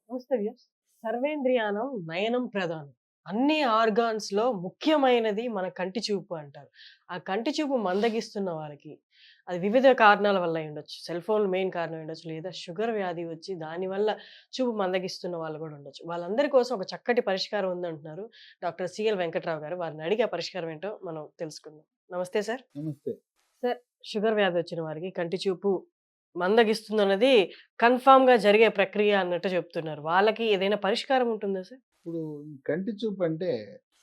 నమస్తే వ్యూస్. సర్వేంద్రియానం నయనం ప్రధానం. అన్ని ఆర్గాన్స్‌లో ముఖ్యమైనది మన కంటి చూపు అంటారు. ఆ కంటి చూపు మందగిస్తున్న వారికి అది వివిధ కారణాల వల్ల అయ్యుండొచ్చు. సెల్ ఫోన్ మెయిన్ కారణం అయ్యుండొచ్చు. లేదా షుగర్ వ్యాధి వచ్చి దానివల్ల చూపు మందగిస్తున్న వాళ్ళు గూడా ఉండొచ్చు. వాళ్ళందరి కోసం ఒక చక్కటి పరిష్కారం ఉందంటున్నారు డాక్టర్ సిఎల్ వెంకట్రావు గారు. వారిని అడిగి ఆ పరిష్కారం ఏంటో మనం తెలుసుకుందాం. నమస్తే సార్. నమస్తే. సార్, షుగర్ వ్యాధి వచ్చిన వారికి కంటి చూపు మందగిస్తుందన్నది కన్ఫర్మ్‌గా జరిగే ప్రక్రియ అన్నట్టు చెప్తున్నారు. వాళ్ళకి ఏదైనా పరిష్కారం ఉంటుందా సార్? ఇప్పుడు ఈ కంటి చూపు అంటే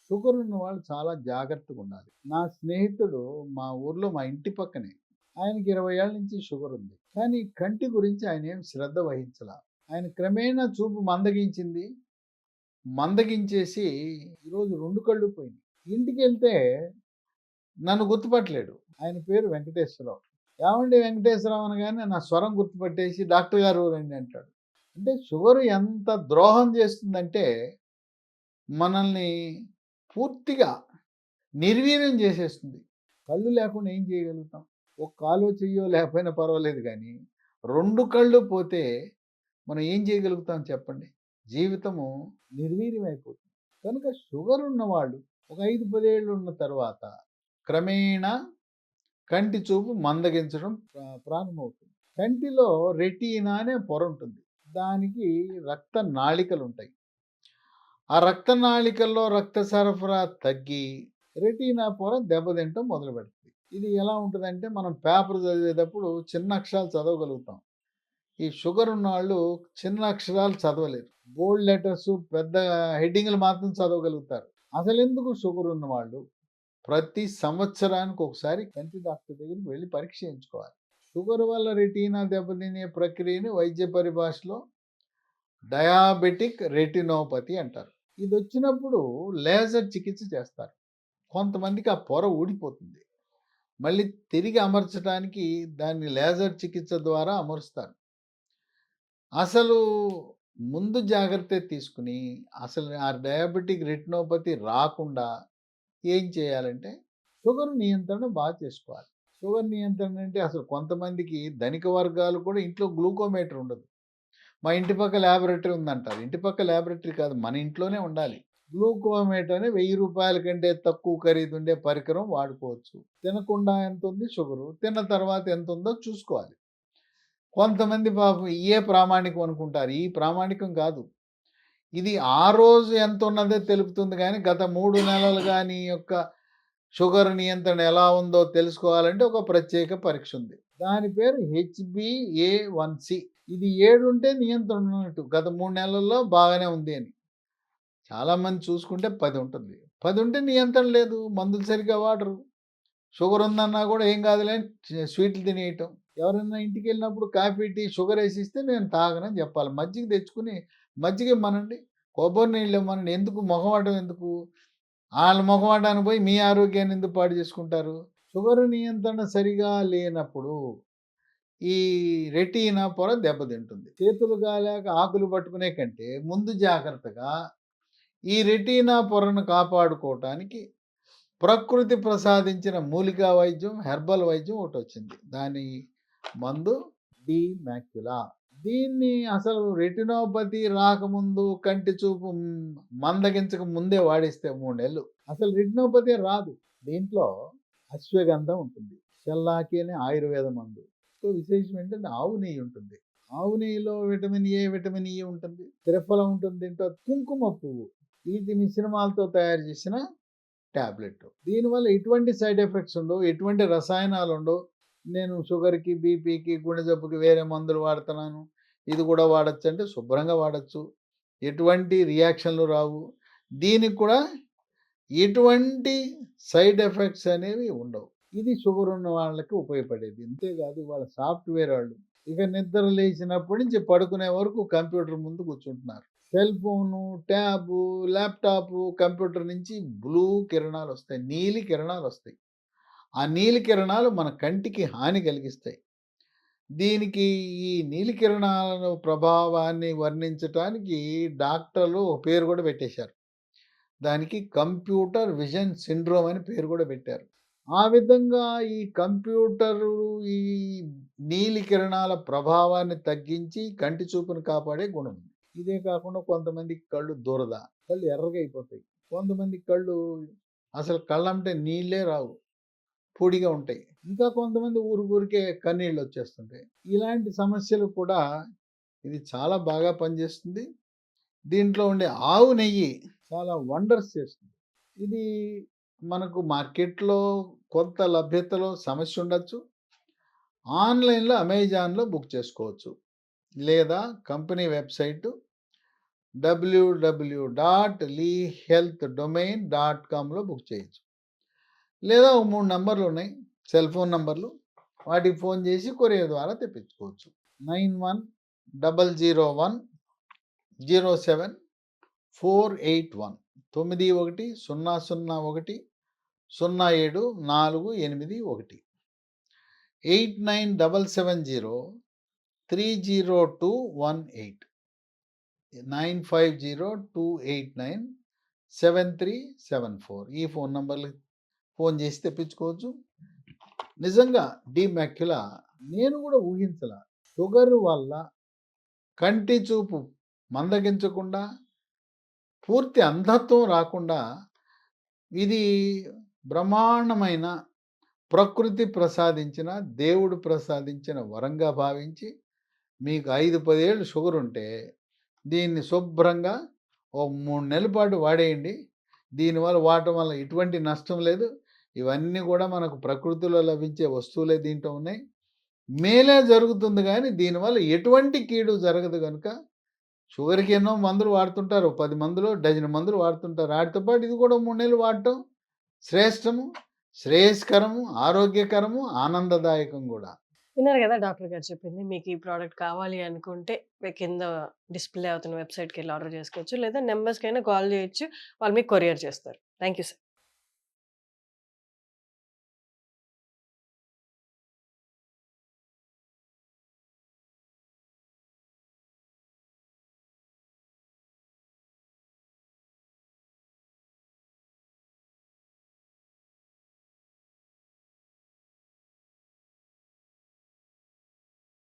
షుగర్ ఉన్న వాళ్ళు చాలా జాగ్రత్తగా ఉండాలి. నా స్నేహితుడు మా ఊర్లో మా ఇంటి పక్కనే. ఆయనకి 20 ఏళ్ల నుంచి షుగర్ ఉంది. కానీ కంటి గురించి ఆయన ఏం శ్రద్ధ వహించలా. ఆయన క్రమేణా చూపు మందగించింది. మందగించేసి ఈరోజు 2 కళ్ళు పోయినాయి. ఇంటికెళ్తే నన్ను గుర్తుపట్టలేడు. ఆయన పేరు వెంకటేశ్వరరావు. ఏవండి వెంకటేశ్వరరావు అనగానే నా స్వరం గుర్తుపట్టేసి డాక్టర్ గారు రండి అంటాడు. అంటే షుగర్ ఎంత ద్రోహం చేస్తుందంటే మనల్ని పూర్తిగా నిర్వీర్యం చేసేస్తుంది. కళ్ళు లేకుండా ఏం చేయగలుగుతాం? ఒక కాలో చెయ్యో లేకపోయినా పర్వాలేదు కానీ 2 కళ్ళు పోతే మనం ఏం చేయగలుగుతాం చెప్పండి? జీవితము నిర్వీర్యమైపోతుంది. కనుక షుగర్ ఉన్నవాళ్ళు ఒక 5, 10 ఏళ్ళు ఉన్న తర్వాత క్రమేణా కంటి చూపు మందగించడం ప్రారంభమవుతుంది. కంటిలో రెటీనా అనే పొర ఉంటుంది. దానికి రక్త నాళికలుంటాయి. ఆ రక్త నాళికల్లో రక్త సరఫరా తగ్గి రెటీనా పొర దెబ్బతింటం మొదలుపెడుతుంది. ఇది ఎలా ఉంటుందంటే మనం పేపర్ చదివేటప్పుడు చిన్న అక్షరాలు చదవగలుగుతాం. ఈ షుగర్ ఉన్నవాళ్ళు చిన్న అక్షరాలు చదవలేరు. బోల్డ్ లెటర్స్ పెద్ద హెడ్డింగ్లు మాత్రం చదవగలుగుతారు. అసలెందుకు షుగర్ ఉన్నవాళ్ళు ప్రతి సంవత్సరానికి ఒకసారి కంటి డాక్టర్ దగ్గరికి వెళ్ళి పరీక్ష చేయించుకోవాలి. షుగర్ వల్ల రెటీనా దెబ్బతినే ప్రక్రియని వైద్య పరిభాషలో డయాబెటిక్ రెటినోపతి అంటారు. ఇది వచ్చినప్పుడు లేజర్ చికిత్స చేస్తారు. కొంతమందికి ఆ పొర ఊడిపోతుంది. మళ్ళీ తిరిగి అమర్చడానికి దాన్ని లేజర్ చికిత్స ద్వారా అమరుస్తారు. అసలు ముందు జాగ్రత్త తీసుకుని అసలు ఆ డయాబెటిక్ రెటినోపతి రాకుండా ఏం చేయాలంటే షుగర్ నియంత్రణ బాగా చేసుకోవాలి. షుగర్ నియంత్రణ అంటే అసలు కొంతమందికి ధనిక వర్గాలు కూడా ఇంట్లో గ్లూకోమీటర్ ఉండదు. మా ఇంటి పక్క ల్యాబొరేటరీ ఉందంటారు. ఇంటి పక్క ల్యాబొరేటరీ కాదు, మన ఇంట్లోనే ఉండాలి. గ్లూకోమీటర్ అని 1000 రూపాయల కంటే తక్కువ ఖరీదుండే పరికరం వాడుకోవచ్చు. తినకుండా ఎంత ఉంది షుగరు, తిన్న తర్వాత ఎంత ఉందో చూసుకోవాలి. కొంతమంది పాపం ఇయే ప్రామాణికం అనుకుంటారు. ఈ ప్రామాణికం కాదు. ఇది ఆ రోజు ఎంత ఉన్నదో తెలుపుతుంది కానీ గత 3 నెలలుగా నీ యొక్క షుగర్ నియంత్రణ ఎలా ఉందో తెలుసుకోవాలంటే ఒక ప్రత్యేక పరీక్ష ఉంది. దాని పేరు HbA1c. ఇది 7 ఉంటే నియంత్రణ ఉన్నట్టు. గత 3 నెలల్లో బాగానే ఉంది అని. చాలామంది చూసుకుంటే 10 ఉంటుంది. 10 ఉంటే నియంత్రణ లేదు. మందులు సరిగ్గా వాడరు. షుగర్ ఉందన్నా కూడా ఏం కాదులే స్వీట్లు తినేయటం. ఎవరైనా ఇంటికి వెళ్ళినప్పుడు కాఫీ టీ షుగర్ వేసిస్తే నేను తాగనని చెప్పాలి. మజ్జిగ తెచ్చుకుని మజ్జిగ ఇమ్మనండి, కొబ్బరి నీళ్ళు ఇమ్మనండి. ఎందుకు మొహమాటం ఎందుకు? వాళ్ళ మొహమాటానికి పోయి మీ ఆరోగ్యాన్ని ఎందుకు పాడు చేసుకుంటారు? షుగర్ నియంత్రణ సరిగా లేనప్పుడు ఈ రెటీనా పొర దెబ్బతింటుంది. చేతులు గాలేక ఆకులు పట్టుకునే కంటే ముందు జాగ్రత్తగా ఈ రెటీనా పొరను కాపాడుకోవటానికి ప్రకృతి ప్రసాదించిన మూలికా వైద్యం, హెర్బల్ వైద్యం ఒకటి వచ్చింది. దాని మందు డీమాక్యులా. దీన్ని అసలు రెటినోపతి రాకముందు కంటి చూపు మందగించక ముందే వాడిస్తే 3 నెలలు అసలు రెటినోపతి రాదు. దీంట్లో అశ్వగంధం ఉంటుంది, షెల్లాకి అనే ఆయుర్వేద మందు. సో విశేషం ఏంటంటే ఆవు నెయ్యి ఉంటుంది. ఆవు నెయ్యిలో విటమిన్ ఏ, విటమిన్ ఈ ఉంటుంది, త్రిఫలం ఉంటుంది. దీంట్లో కుంకుమ పువ్వు, వీటి మిశ్రమాలతో తయారు చేసిన ట్యాబ్లెట్. దీనివల్ల ఎటువంటి సైడ్ ఎఫెక్ట్స్ ఉండవు, ఎటువంటి రసాయనాలు ఉండవు. నేను షుగర్కి, బీపీకి, గుండె జబ్బుకి వేరే మందులు వాడుతున్నాను, ఇది కూడా వాడచ్చు అంటే శుభ్రంగా వాడచ్చు. ఎటువంటి రియాక్షన్లు రావు. దీనికి కూడా ఎటువంటి సైడ్ ఎఫెక్ట్స్ అనేవి ఉండవు. ఇది షుగర్ ఉన్న వాళ్ళకి ఉపయోగపడేది. అంతేకాదు వాళ్ళ సాఫ్ట్వేర్ వాళ్ళు ఇక నిద్ర లేచినప్పటి నుంచి పడుకునే వరకు కంప్యూటర్ ముందు కూర్చుంటున్నారు. Cell phone, tab, laptop, computer నుంచి బ్లూ కిరణాలు వస్తాయి, నీలి కిరణాలు వస్తాయి. ఆ నీలి కిరణాలు మన కంటికి హాని కలిగిస్తాయి. దీనికి ఈ నీలి కిరణాల ప్రభావాన్ని వర్ణించటానికి డాక్టర్లు ఒక పేరు కూడా పెట్టేశారు. దానికి కంప్యూటర్ విజన్ సిండ్రోమ్ అని పేరు కూడా పెట్టారు. ఆ విధంగా ఈ కంప్యూటరు ఈ నీలి కిరణాల ప్రభావాన్ని తగ్గించి కంటి చూపును కాపాడే గుణం ఉంది. ఇదే కాకుండా కొంతమందికి కళ్ళు దురద, కళ్ళు ఎర్రగా అయిపోతాయి. కొంతమంది కళ్ళు అసలు కళ్ళంటే నీళ్ళే రావు, పొడిగా ఉంటాయి. ఇంకా కొంతమంది ఊరికే కన్నీళ్ళు వచ్చేస్తుంటాయి. ఇలాంటి సమస్యలు కూడా ఇది చాలా బాగా పనిచేస్తుంది. దీంట్లో ఉండే ఆవు నెయ్యి చాలా వండర్స్ చేస్తుంది. ఇది మనకు మార్కెట్‌లో కొంత లభ్యతలో సమస్య ఉండొచ్చు. ఆన్‌లైన్‌లో అమెజాన్‌లో బుక్ చేసుకోవచ్చు. లేదా కంపెనీ వెబ్‌సైటు www.leehealthdomain.comలో బుక్ చేయొచ్చు. లేదా ఓ 3 నంబర్లున్నాయి, సెల్ ఫోన్ నంబర్లు. వాటికి ఫోన్ చేసి కొరియర్ ద్వారా తెప్పించుకోవచ్చు. 9100107481 9100100748 8977030218 9502897374 ఈ ఫోన్ నంబర్లకి ఫోన్ చేసి తెప్పించుకోవచ్చు. నిజంగా డీమాక్యులా నేను కూడా ఊహించలా. షుగర్ వల్ల కంటి చూపు మందగించకుండా, పూర్తి అంధత్వం రాకుండా ఇది బ్రహ్మాండమైన ప్రకృతి ప్రసాదించిన, దేవుడు ప్రసాదించిన వరంగా భావించి మీకు 5-10 ఏళ్ళు షుగర్ ఉంటే దీన్ని శుభ్రంగా ఓ 3 నెలల పాటు వాడేయండి. దీనివల్ల వాడటం వల్ల ఎటువంటి నష్టం లేదు. ఇవన్నీ కూడా మనకు ప్రకృతిలో లభించే వస్తువులే దీంట్లో ఉన్నాయి. మేలే జరుగుతుంది కానీ దీనివల్ల ఎటువంటి కీడు జరగదు కనుక షుగర్‌కి ఎన్నో మందులు వాడుతుంటారు. 10 మందులు, డజన్ మందులు వాడుతుంటారు. వాటితో పాటు ఇది కూడా 3 నెలలు వాడటం శ్రేష్టము, శ్రేయస్కరము, ఆరోగ్యకరము, ఆనందదాయకం కూడా. విన్నారు కదా డాక్టర్ గారు చెప్పింది. మీకు ఈ ప్రోడక్ట్ కావాలి అనుకుంటే కింద డిస్‌ప్లే అవుతున్న వెబ్‌సైట్‌కెళ్ళి ఆర్డర్ చేసుకోవచ్చు. లేదా నంబర్స్‌కైనా కాల్ చేయొచ్చు. వాళ్ళు మీకు కొరియర్ చేస్తారు. Thank you sir.